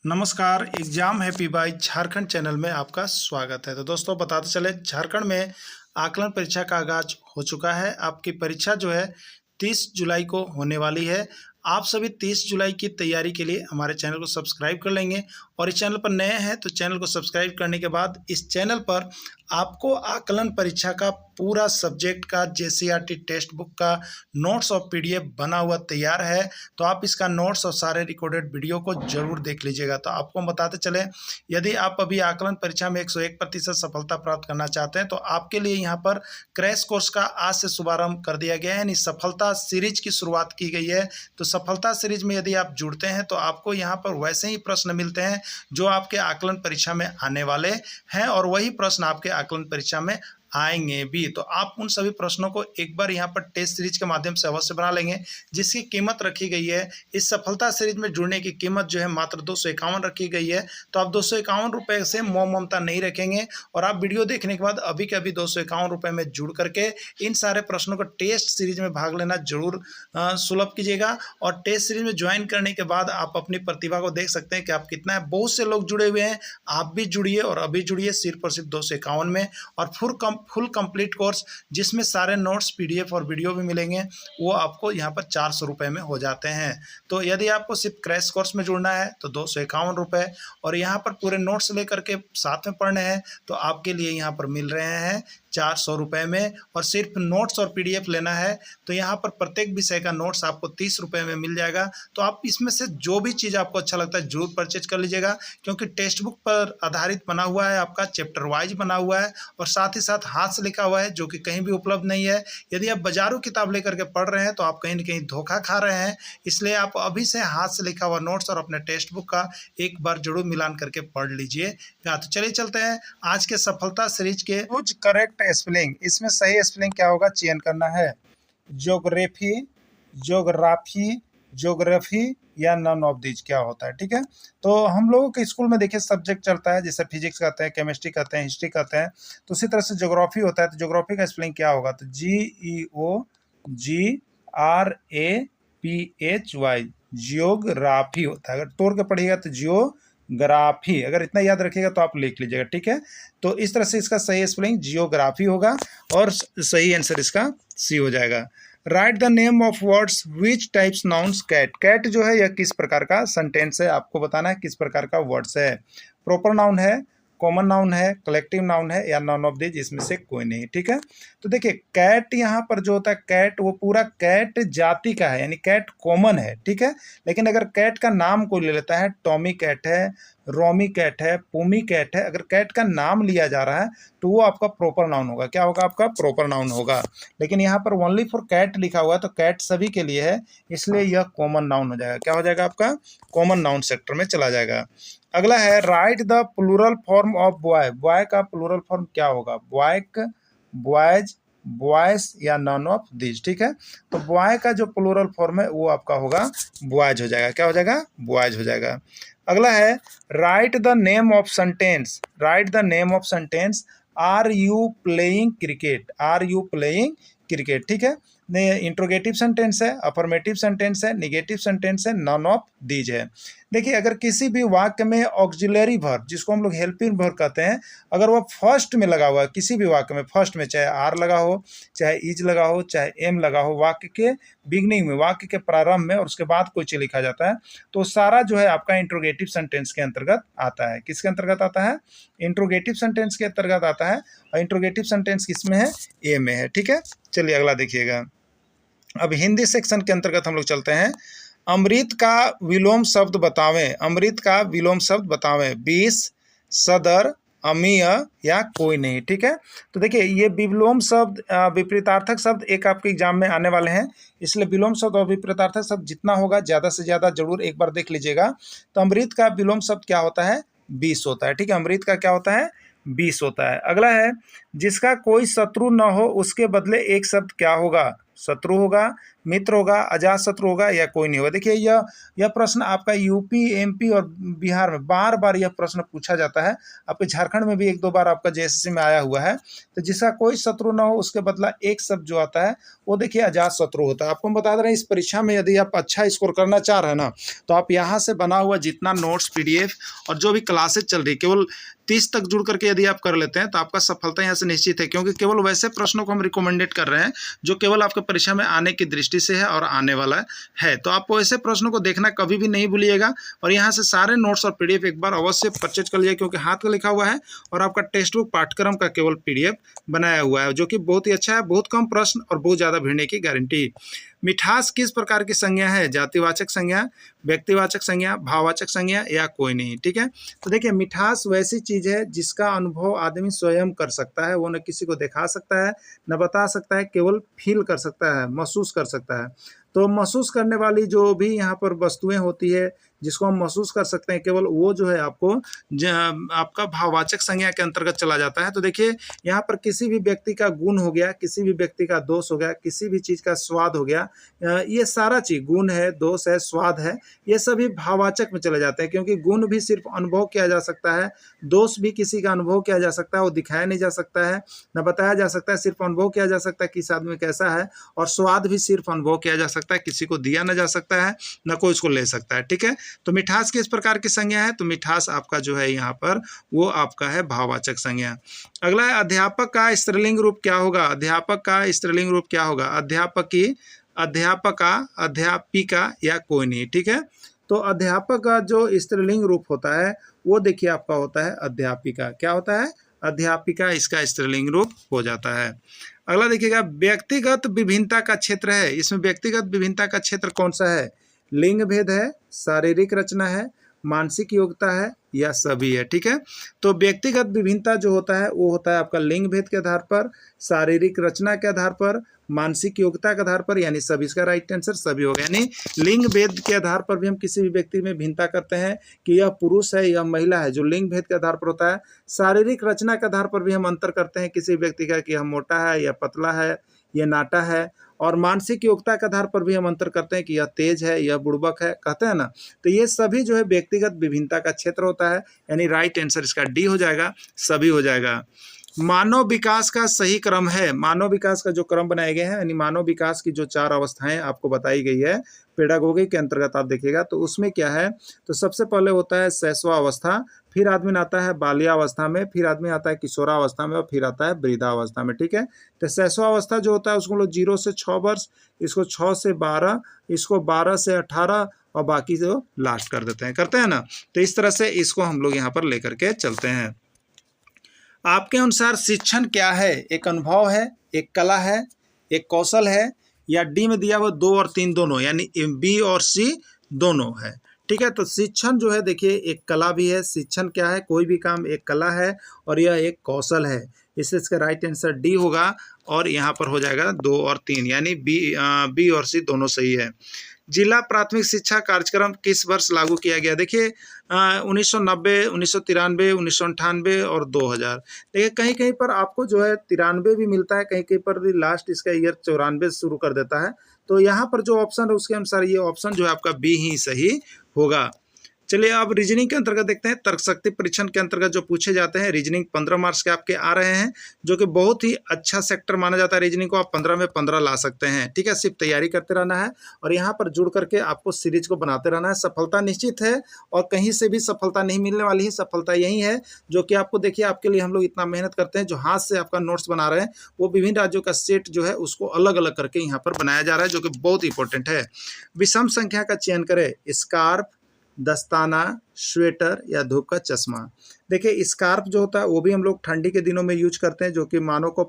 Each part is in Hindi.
नमस्कार। Exam happy by Jharkhand channel में आपका स्वागत है। तो दोस्तों बताते चले, झारखंड में आकलन परीक्षा का आगाज हो चुका है। आपकी परीक्षा जो है 30 जुलाई को होने वाली है। आप सभी 30 जुलाई की तैयारी के लिए हमारे चैनल को सब्सक्राइब कर लेंगे और इस चैनल पर नए हैं तो चैनल को सब्सक्राइब करने के बाद इस चैनल पर आपको आकलन परीक्षा का पूरा सब्जेक्ट का जेसीईआरटी टेक्स्ट बुक का नोट्स और पीडीएफ बना हुआ तैयार है। तो आप इसका नोट्स और सारे रिकॉर्डेड वीडियो को जरूर देख लीजिएगा। तो आपको बताते चले, यदि आप अभी आकलन परीक्षा में 101% सफलता प्राप्त करना चाहते हैं तो आपके लिए यहाँ पर क्रैश कोर्स का आज से शुभारंभ कर दिया गया है, यानी सफलता सीरीज की शुरुआत की गई है। तो सफलता सीरीज में यदि आप जुड़ते हैं तो आपको यहाँ पर वैसे ही प्रश्न मिलते हैं जो आपके आकलन परीक्षा में आने वाले हैं और वही प्रश्न आपके आकलन परीक्षा में आएंगे भी। तो आप उन सभी प्रश्नों को एक बार यहाँ पर टेस्ट सीरीज के माध्यम से अवश्य बना लेंगे, जिसकी कीमत रखी गई है। इस सफलता सीरीज में जुड़ने की कीमत जो है मात्र 251 रखी गई है। तो आप 251 रुपये से मोह ममता नहीं रखेंगे और आप वीडियो देखने के बाद अभी के अभी 251 रुपये में जुड़ करके इन सारे प्रश्नों को टेस्ट सीरीज में भाग लेना जरूर सुलभ कीजिएगा। और टेस्ट सीरीज में ज्वाइन करने के बाद आप अपनी प्रतिभा को देख सकते हैं कि आप कितना है। बहुत से लोग जुड़े हुए हैं, आप भी जुड़िए और अभी जुड़िए सिर्फ और सिर्फ 251 में। और फुल कंप्लीट कोर्स जिसमें सारे नोट्स, पीडीएफ और वीडियो भी मिलेंगे, वो आपको यहाँ पर 400 रुपये में हो जाते हैं। तो यदि आपको सिर्फ क्रैश कोर्स में जुड़ना है तो 251 रुपये और यहाँ पर पूरे नोट्स लेकर के साथ में पढ़ने हैं तो आपके लिए यहाँ पर मिल रहे हैं 400 रुपये में। और सिर्फ नोट्स और पीडीएफ लेना है तो यहाँ पर प्रत्येक विषय का नोट्स आपको 30 रुपये में मिल जाएगा। तो आप इसमें से जो भी चीज़ आपको अच्छा लगता है जरूर परचेज कर लीजिएगा, क्योंकि टेक्स्ट बुक पर आधारित बना हुआ है, आपका चैप्टर वाइज बना हुआ है और साथ ही साथ हाथ से लिखा हुआ है, जो कि कहीं भी उपलब्ध नहीं है। यदि आप बाजारू किताब लेकर के पढ़ रहे हैं तो आप कहीं ना कहीं धोखा खा रहे हैं। इसलिए आप अभी से हाथ से लिखा हुआ नोट्स और अपने टेक्स्ट बुक का एक बार जरूर मिलान करके पढ़ लीजिएगा। तो चलिए चलते हैं आज के सफलता सीरीज के कुछ करेक्ट स्पेलिंग। इसमें सही स्पेलिंग क्या होगा चयन करना है। ज्योग्राफी, ज्योग्राफी, ज्योग्राफी या नन ऑफ दीज क्या होता है, ठीक है। तो हम लोगों के स्कूल में देखिए सब्जेक्ट चलता है, जैसे फिजिक्स कहते हैं, केमिस्ट्री कहते हैं, हिस्ट्री कहते हैं, तो उसी तरह से ज्योग्राफी होता है। तो ज्योग्राफी का स्पेलिंग क्या होगा, तो GEOGRAPHY, जियोग्राफी होता है। अगर तोड़ के पढ़िएगा तो जियोग्राफी, अगर इतना याद रखिएगा तो आप लिख लीजिएगा, ठीक है। तो इस तरह से इसका सही स्पेलिंग जियोग्राफी होगा और सही आंसर इसका सी हो जाएगा। Write the name of words which types nouns cat. Cat जो है यह किस प्रकार का सेंटेंस है, आपको बताना है किस प्रकार का वर्ड्स है। प्रॉपर नाउन है, कॉमन नाउन है, कलेक्टिव नाउन है या नॉन ऑफ दीज, इसमें से कोई नहीं, ठीक है। तो देखिए कैट यहाँ पर जो होता है, कैट वो पूरा कैट जाति का है, यानी कैट कॉमन है, ठीक है। लेकिन अगर कैट का नाम कोई ले लेता है, टॉमी कैट है, रोमी कैट है, पूमी कैट है, अगर कैट का नाम लिया जा रहा है तो वो आपका प्रॉपर नाउन होगा। क्या होगा, आपका प्रॉपर नाउन होगा। लेकिन यहाँ पर ओनली फॉर कैट लिखा हुआ है तो कैट सभी के लिए है, इसलिए यह कॉमन नाउन हो जाएगा। क्या हो जाएगा, आपका कॉमन नाउन सेक्टर में चला जाएगा। अगला है write the plural form of boy. Boy का प्लूरल फॉर्म क्या होगा, बॉयक, बॉयज, बॉयज या नन ऑफ दिस, ठीक है। तो बॉय का जो प्लूरल फॉर्म है वो आपका होगा बॉयज हो जाएगा। क्या हो जाएगा, बॉयज हो जाएगा। अगला है write the name of sentence. Write the name of sentence, are you playing cricket, are you playing cricket, ठीक है। इंट्रोगेटिव सेंटेंस है, अफर्मेटिव सेंटेंस है, निगेटिव सेंटेंस है, नन ऑफ दीज है। देखिए अगर किसी भी वाक्य में ऑक्सिलरी वर्ब, जिसको हम लोग हेल्पिंग वर्ब कहते हैं, अगर वो फर्स्ट में लगा हुआ है, किसी भी वाक्य में फर्स्ट में, चाहे आर लगा हो, चाहे इज लगा हो, चाहे एम लगा हो, वाक्य के बिगनिंग में, वाक्य के प्रारंभ में और उसके बाद कोई चीज लिखा जाता है, तो सारा जो है आपका इंट्रोगेटिव सेंटेंस के अंतर्गत आता है। किसके अंतर्गत आता है, इंट्रोगेटिव सेंटेंस के अंतर्गत आता है। और इंट्रोगेटिव सेंटेंस किसमें है, ए में है, ठीक है। चलिए अगला देखिएगा। अब हिंदी सेक्शन के अंतर्गत हम लोग चलते हैं। अमृत का विलोम शब्द बतावें, अमृत का विलोम शब्द बतावें। बीस, सदर, अमीय या कोई नहीं, ठीक है। तो देखिए ये विलोम शब्द, विपरीतार्थक शब्द एक आपके एग्जाम में आने वाले हैं, इसलिए विलोम शब्द और विपरीतार्थक शब्द जितना होगा ज़्यादा से ज़्यादा जरूर एक बार देख लीजिएगा। तो अमृत का विलोम शब्द क्या होता है, 20 होता है, ठीक है। अमृत का क्या होता है, 20 होता है। अगला है जिसका कोई शत्रु न हो उसके बदले एक शब्द क्या होगा, शत्रु होगा, मित्र होगा, अजात शत्रु होगा या कोई नहीं होगा। देखिए यह प्रश्न आपका यूपी, एमपी और बिहार में बार बार यह प्रश्न पूछा जाता है। आपके झारखंड में भी 1-2 बार आपका जेएसएससी में आया हुआ है। तो जिसका कोई शत्रु ना हो उसके बदला एक शब्द जो आता है वो देखिए अजात शत्रु होता है। आपको हम बता दे रहे हैं, इस परीक्षा में यदि आप अच्छा स्कोर करना चाह रहे हैं ना, तो आप यहाँ से बना हुआ जितना नोट्स, पीडीएफ और जो भी क्लासेज चल रही, केवल 30 तक जुड़ करके यदि आप कर लेते हैं तो आपका सफलता यहाँ से निश्चित है। क्योंकि केवल वैसे प्रश्नों को हम रिकमेंडेड कर रहे हैं जो केवल आपके परीक्षा में आने की दृष्टि से है और आने वाला है। तो आप वैसे प्रश्नों को देखना कभी भी नहीं भूलिएगा और यहाँ से सारे नोट्स और पीडीएफ एक बार अवश्य परचेज कर लीजिए, क्योंकि हाथ का लिखा हुआ है और आपका टेक्स्ट बुक पाठ्यक्रम का केवल पीडीएफ बनाया हुआ है, जो कि बहुत ही अच्छा है। बहुत कम प्रश्न और बहुत ज़्यादा भिड़ने की गारंटी। मिठास किस प्रकार की संज्ञा है? जातिवाचक संज्ञा, व्यक्तिवाचक संज्ञा, भाववाचक संज्ञा या कोई नहीं। ठीक है, तो देखिए मिठास वैसी चीज़ है जिसका अनुभव आदमी स्वयं कर सकता है, वो न किसी को दिखा सकता है, न बता सकता है, केवल फील कर सकता है, महसूस कर सकता है। तो महसूस करने वाली जो भी यहाँ पर वस्तुएं होती है जिसको हम महसूस कर सकते हैं, केवल वो जो है आपको आपका भाववाचक संज्ञा के अंतर्गत चला जाता है। तो देखिए यहाँ पर किसी भी व्यक्ति का गुण हो गया, किसी भी व्यक्ति का दोष हो गया, किसी भी चीज़ का स्वाद हो गया, ये सारा चीज़, गुण है, दोष है, स्वाद है, ये सभी भाववाचक में चले जाते हैं। क्योंकि गुण भी सिर्फ अनुभव किया जा सकता है, दोष भी किसी का अनुभव किया जा सकता है, वो दिखाया नहीं जा सकता है, न बताया जा सकता है, सिर्फ अनुभव किया जा सकता है कि इस आदमी कैसा है। और स्वाद भी सिर्फ अनुभव किया जा सकता है, किसी को दिया न जा सकता है, न कोई उसको ले सकता है। ठीक है, तो मिठास किस प्रकार की संज्ञा है? तो मिठास आपका जो है यहाँ पर वो आपका है भाववाचक संज्ञा। अगला है अध्यापक का स्त्रीलिंग रूप क्या होगा? अध्यापक का स्त्रीलिंग रूप क्या होगा? अध्यापकी, अध्यापका, अध्यापिका या कोई नहीं। ठीक है, तो अध्यापक का जो स्त्रीलिंग रूप होता है वो देखिए आपका होता है अध्यापिका। क्या होता है? अध्यापिका, इसका स्त्रीलिंग रूप हो जाता है। अगला देखिएगा, व्यक्तिगत विभिन्नता का क्षेत्र है। इसमें व्यक्तिगत विभिन्नता का क्षेत्र कौन सा है? लिंग भेद है, शारीरिक रचना है, मानसिक योग्यता है या सभी है। ठीक है, तो व्यक्तिगत विभिन्नता जो होता है वो होता है आपका लिंग भेद के आधार पर, शारीरिक रचना के आधार पर, मानसिक योग्यता के आधार पर, यानी सभी। इसका राइट आंसर सभी होगा। यानी लिंग भेद के आधार पर भी हम किसी भी व्यक्ति में भिन्नता करते हैं कि यह पुरुष है या महिला है, जो लिंग भेद के आधार पर होता है। शारीरिक रचना के आधार पर भी हम अंतर करते हैं किसी व्यक्ति का कि यह मोटा है या पतला है, यह नाटा है। और मानसिक योग्यता के आधार पर भी हम अंतर करते हैं कि यह तेज है, यह बुड़बक है, कहते हैं ना। तो ये सभी जो है व्यक्तिगत विभिन्नता का क्षेत्र होता है। यानी राइट आंसर इसका डी हो जाएगा, सभी हो जाएगा। मानव विकास का सही क्रम है। मानव विकास का जो क्रम बनाए गए हैं, यानी मानव विकास की जो 4 अवस्थाएं आपको बताई गई है पेडागोगी के अंतर्गत, आप देखिएगा तो उसमें क्या है, तो सबसे पहले होता है शैशवावस्था, फिर आदमी आता है बाल्यावस्था में, फिर आदमी आता है किशोरावस्था में और फिर आता है वृद्धावस्था में। ठीक है, तो शैशवावस्था जो होता है उसको लोग 0 से 6 वर्ष, इसको 6 से 12, इसको 12 से 18 और बाकी जो लास्ट कर देते हैं, करते हैं ना। तो इस तरह से इसको हम लोग यहाँ पर लेकर के चलते हैं। आपके अनुसार शिक्षण क्या है? एक अनुभव है, एक कला है, एक कौशल है, या डी में दिया हुआ 2 और 3 दोनों, यानी बी और सी दोनों है। ठीक है, तो शिक्षण जो है देखिए एक कला भी है। शिक्षण क्या है? कोई भी काम एक कला है और यह एक कौशल है। इससे इसका राइट आंसर डी होगा और यहाँ पर हो जाएगा 2 और 3, यानी बी और सी दोनों सही है। जिला प्राथमिक शिक्षा कार्यक्रम किस वर्ष लागू किया गया? देखिए 1990, 1993, 1998 और 2000। देखिए कहीं कहीं पर आपको जो है 93 भी मिलता है, कहीं कहीं पर भी लास्ट इसका ईयर 94 शुरू कर देता है। तो यहाँ पर जो ऑप्शन है उसके अनुसार ये ऑप्शन जो है आपका बी ही सही होगा। चलिए अब रीजनिंग के अंतर्गत देखते हैं। तर्क शक्ति परीक्षण के अंतर्गत जो पूछे जाते हैं, रीजनिंग 15 मार्क्स के आपके आ रहे हैं, जो कि बहुत ही अच्छा सेक्टर माना जाता है। रीजनिंग को आप 15 में 15 ला सकते हैं। ठीक है, सिर्फ तैयारी करते रहना है और यहाँ पर जुड़ करके आपको सीरीज को बनाते रहना है। सफलता निश्चित है और कहीं से भी सफलता नहीं मिलने वाली है। सफलता यही है जो कि आपको देखिए, आपके लिए हम लोग इतना मेहनत करते हैं, जो हाथ से आपका नोट्स बना रहे हैं वो विभिन्न राज्यों का सेट जो है उसको अलग अलग करके यहाँ पर बनाया जा रहा है, जो कि बहुत इंपॉर्टेंट है। विषम संख्या का चयन करें। स्कार्फ, दस्ताना, स्वेटर या धूप का चश्मा। देखिए स्कार्फ जो होता है वो भी हम लोग ठंडी के दिनों में यूज करते हैं, जो कि मानव को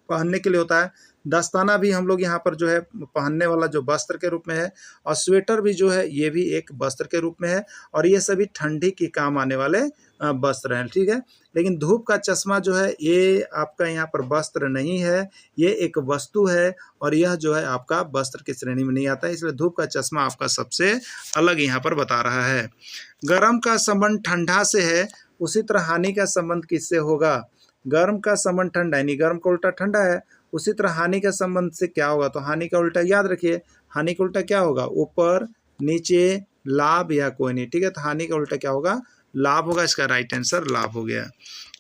पहनने के लिए होता है। दस्ताना भी हम लोग यहाँ पर जो है पहनने वाला जो वस्त्र के रूप में है, और स्वेटर भी जो है ये भी एक वस्त्र के रूप में है, और ये सभी ठंडी की काम आने वाले वस्त्र हैं। ठीक है, लेकिन धूप का चश्मा जो है ये आपका यहाँ पर वस्त्र नहीं है, ये एक वस्तु है और यह जो है आपका वस्त्र की श्रेणी में नहीं आता है, इसलिए धूप का चश्मा आपका सबसे अलग यहाँ पर बता रहा है। गर्म का संबंध ठंडा से है, उसी तरह हानि का संबंध किससे होगा? गर्म का संबंध ठंडा, यानी गर्म का उल्टा ठंडा है, उसी तरह हानि का संबंध से क्या होगा, तो हानि का उल्टा याद रखिए, हानि का उल्टा क्या होगा, ऊपर नीचे लाभ या कोई नहीं, ठीक है। तो हानि का उल्टा क्या होगा, लाभ होगा। इसका राइट आंसर लाभ हो गया।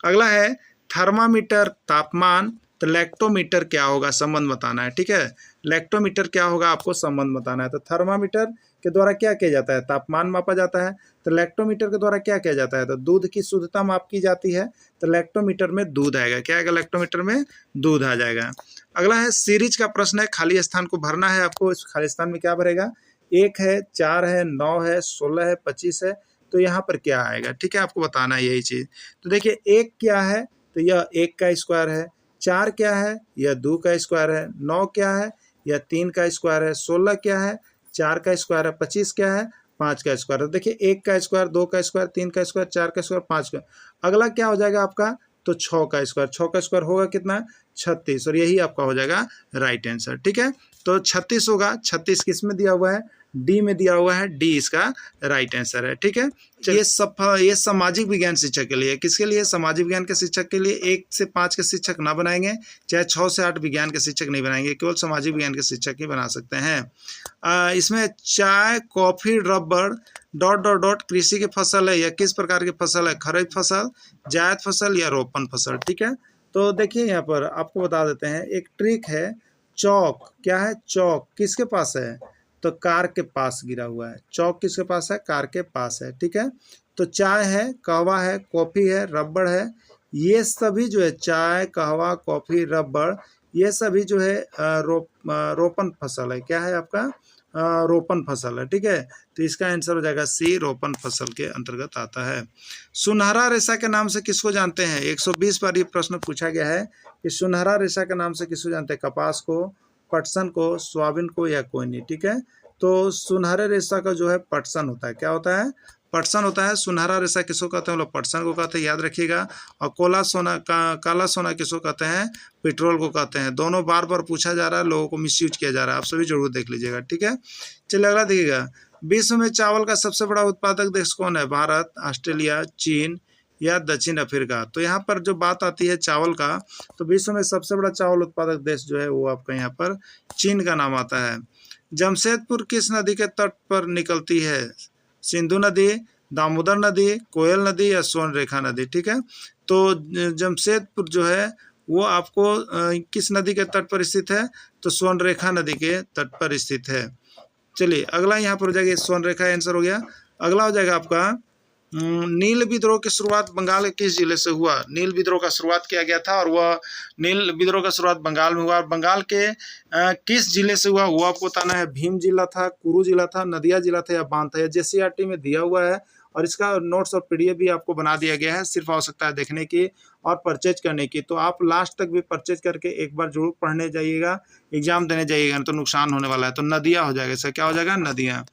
अगला है थर्मामीटर तापमान, तो लैक्टोमीटर क्या होगा, संबंध बताना है, ठीक है। लैक्टोमीटर क्या होगा, आपको संबंध बताना है। तो थर्मामीटर के द्वारा क्या किया जाता है, तापमान मापा जाता है। तो लैक्टोमीटर के द्वारा क्या किया जाता है, तो दूध की शुद्धता माप की जाती है। तो लैक्टोमीटर में दूध आएगा, क्या आएगा, लैक्टोमीटर में दूध आ जाएगा। अगला है सीरीज का प्रश्न है, खाली स्थान को भरना है आपको। इस खाली स्थान में क्या भरेगा, 1 है, 4 है, 9 है, 16 है, 25 है, तो यहाँ पर क्या आएगा, ठीक है, आपको बताना है यही चीज़। तो देखिए 1 क्या है, तो यह 1 का स्क्वायर है। 4 क्या है, यह 2 का स्क्वायर है। 9 क्या है, यह 3 का स्क्वायर है। 16 क्या है, 4 का स्क्वायर है। 25 क्या है, 5 का स्क्वायर है। देखिए 1 का स्क्वायर, 2 का स्क्वायर, 3 का स्क्वायर, 4 का स्क्वायर, 5 का। अगला क्या हो जाएगा आपका, तो 6 का स्क्वायर। 6 का स्क्वायर होगा कितना, 36, और यही आपका हो जाएगा राइट आंसर, ठीक है। तो 36 होगा। 36 किस में दिया हुआ है, डी में दिया हुआ है, डी इसका राइट आंसर है, ठीक है। ये सामाजिक विज्ञान शिक्षक के लिए, किसके लिए, सामाजिक विज्ञान के शिक्षक के लिए। 1 से 5 के शिक्षक ना बनाएंगे, चाहे 6 से 8 विज्ञान के शिक्षक नहीं बनाएंगे, केवल सामाजिक विज्ञान के शिक्षक ही बना सकते हैं। इसमें चाय, coffee, rubber dot dot dot कृषि की फसल है या किस प्रकार की फसल है, खरीफ फसल, जायद फसल या रोपण फसल, ठीक है। तो देखिए यहाँ पर आपको बता देते हैं, एक ट्रिक है। चौक क्या है, चौक किसके पास है, तो कार के पास गिरा हुआ है। चौक किसके पास है, कार के पास है, ठीक है। तो चाय है, कहवा है, कॉफ़ी है, रबड़ है, ये सभी जो है चाय, कहवा, कॉफ़ी, रबड़, ये सभी जो है रोपण फसल है। क्या है आपका, रोपण फसल है, ठीक है। तो इसका आंसर हो जाएगा सी, रोपण फसल के अंतर्गत आता है। सुनहरा रेशा के नाम से किसको जानते हैं, 120 पर ये प्रश्न पूछा गया है कि सुनहरा रेशा के नाम से किसको जानते हैं, कपास को, पटसन को, सोयाबीन को या कोई नहीं, ठीक है। तो सुनहरे रेशा का जो है पटसन होता है, क्या होता है, पटसन होता है। सुनहरा रेशा किसको कहते हैं, हम लोग पटसन को कहते हैं, याद रखिएगा। और काला सोना किसको कहते हैं, पेट्रोल को कहते हैं। दोनों बार बार पूछा जा रहा है, लोगों को मिसयूज किया जा रहा है, आप सभी जरूर देख लीजिएगा, ठीक है। चलिए अगला देखिएगा, विश्व में चावल का सबसे बड़ा उत्पादक देश कौन है, भारत, ऑस्ट्रेलिया, चीन या दक्षिण अफ्रीका। तो यहाँ पर जो बात आती है चावल का, तो विश्व में सबसे बड़ा चावल उत्पादक देश जो है वो आपका यहाँ पर चीन का नाम आता है। जमशेदपुर किस नदी के तट पर निकलती है, सिंधु नदी, दामोदर नदी, कोयल नदी या स्वर्णरेखा नदी, ठीक है। तो जमशेदपुर जो है वो आपको किस नदी के तट पर स्थित है, तो स्वर्णरेखा नदी के तट पर स्थित है। चलिए अगला यहाँ पर हो जाएगा, स्वर्णरेखा आंसर हो गया। अगला हो जाएगा आपका नील विद्रोह की शुरुआत बंगाल के किस जिले से हुआ। नील विद्रोह का शुरुआत किया गया था और वह नील विद्रोह का शुरुआत बंगाल में हुआ। बंगाल के किस जिले से हुआ वो आपको बताना है। भीम जिला था, कुरु जिला था, नदिया जिला था या बांध था। या JCERT में दिया हुआ है और इसका नोट्स और PDF भी आपको बना दिया गया है, सिर्फ आवश्यकता है देखने की और परचेज करने की। तो आप लास्ट तक भी परचेज करके एक बार जरूर पढ़ने जाइएगा, एग्जाम देने जाइएगा, तो नुकसान होने वाला है। तो नदिया हो जाएगा, इसका क्या हो जाएगा, नदियाँ।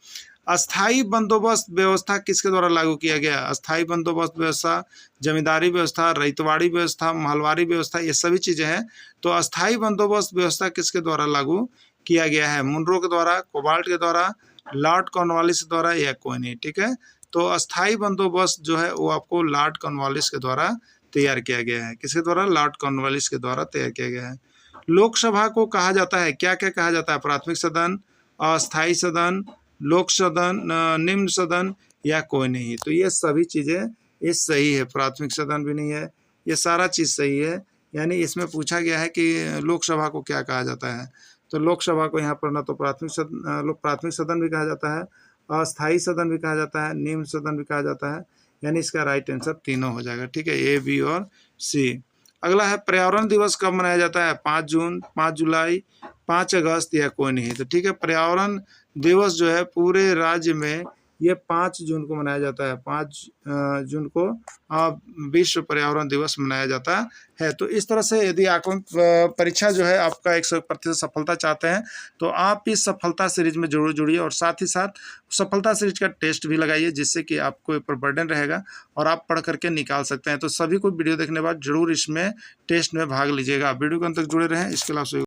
अस्थाई बंदोबस्त व्यवस्था किसके द्वारा लागू किया गया। अस्थाई बंदोबस्त व्यवस्था, जमींदारी व्यवस्था, रईतवाड़ी व्यवस्था, महलवारी व्यवस्था, ये सभी चीज़ें हैं। तो अस्थाई बंदोबस्त व्यवस्था किसके द्वारा लागू किया गया है, मुनरो के द्वारा, कोबाल्ट के द्वारा, लॉर्ड कॉर्नवालिस के द्वारा या कोई नहीं, ठीक है। तो अस्थाई बंदोबस्त जो है वो आपको लॉर्ड कॉर्नवालिस के द्वारा तैयार किया गया है। किसके द्वारा, लॉर्ड कॉर्नवालिस के द्वारा तैयार किया गया है। लोकसभा को कहा जाता है, क्या क्या कहा जाता है, प्राथमिक सदन, अस्थाई सदन, लोक सदन, निम्न सदन या कोई नहीं। तो ये सभी चीज़ें ये सही है, प्राथमिक सदन भी नहीं है, ये सारा चीज़ सही है। यानी इसमें पूछा गया है कि लोकसभा को क्या कहा जाता है। तो लोकसभा को यहाँ पर ना तो प्राथमिक सदन भी कहा जाता है, अस्थाई सदन भी कहा जाता है, निम्न सदन भी कहा जाता है। यानी इसका राइट आंसर तीनों हो जाएगा, ठीक है, A, B और C। अगला है पर्यावरण दिवस कब मनाया जाता है, 5 जून, 5 जुलाई, 5 अगस्त या कोई नहीं। तो ठीक है, पर्यावरण दिवस जो है पूरे राज्य में ये 5 जून को मनाया जाता है। 5 जून को विश्व पर्यावरण दिवस मनाया जाता है। तो इस तरह से यदि आकलन परीक्षा जो है आपका 100% सफलता चाहते हैं तो आप इस सफलता सीरीज में जरूर जुड़िए और साथ ही साथ सफलता सीरीज का टेस्ट भी लगाइए, जिससे कि आपको ऊपर बर्डन रहेगा और आप पढ़ करके निकाल सकते हैं। तो सभी को वीडियो देखने के बाद जरूर इसमें टेस्ट में भाग लीजिएगा। वीडियो के अंत तक जुड़े रहें। इसके अलावा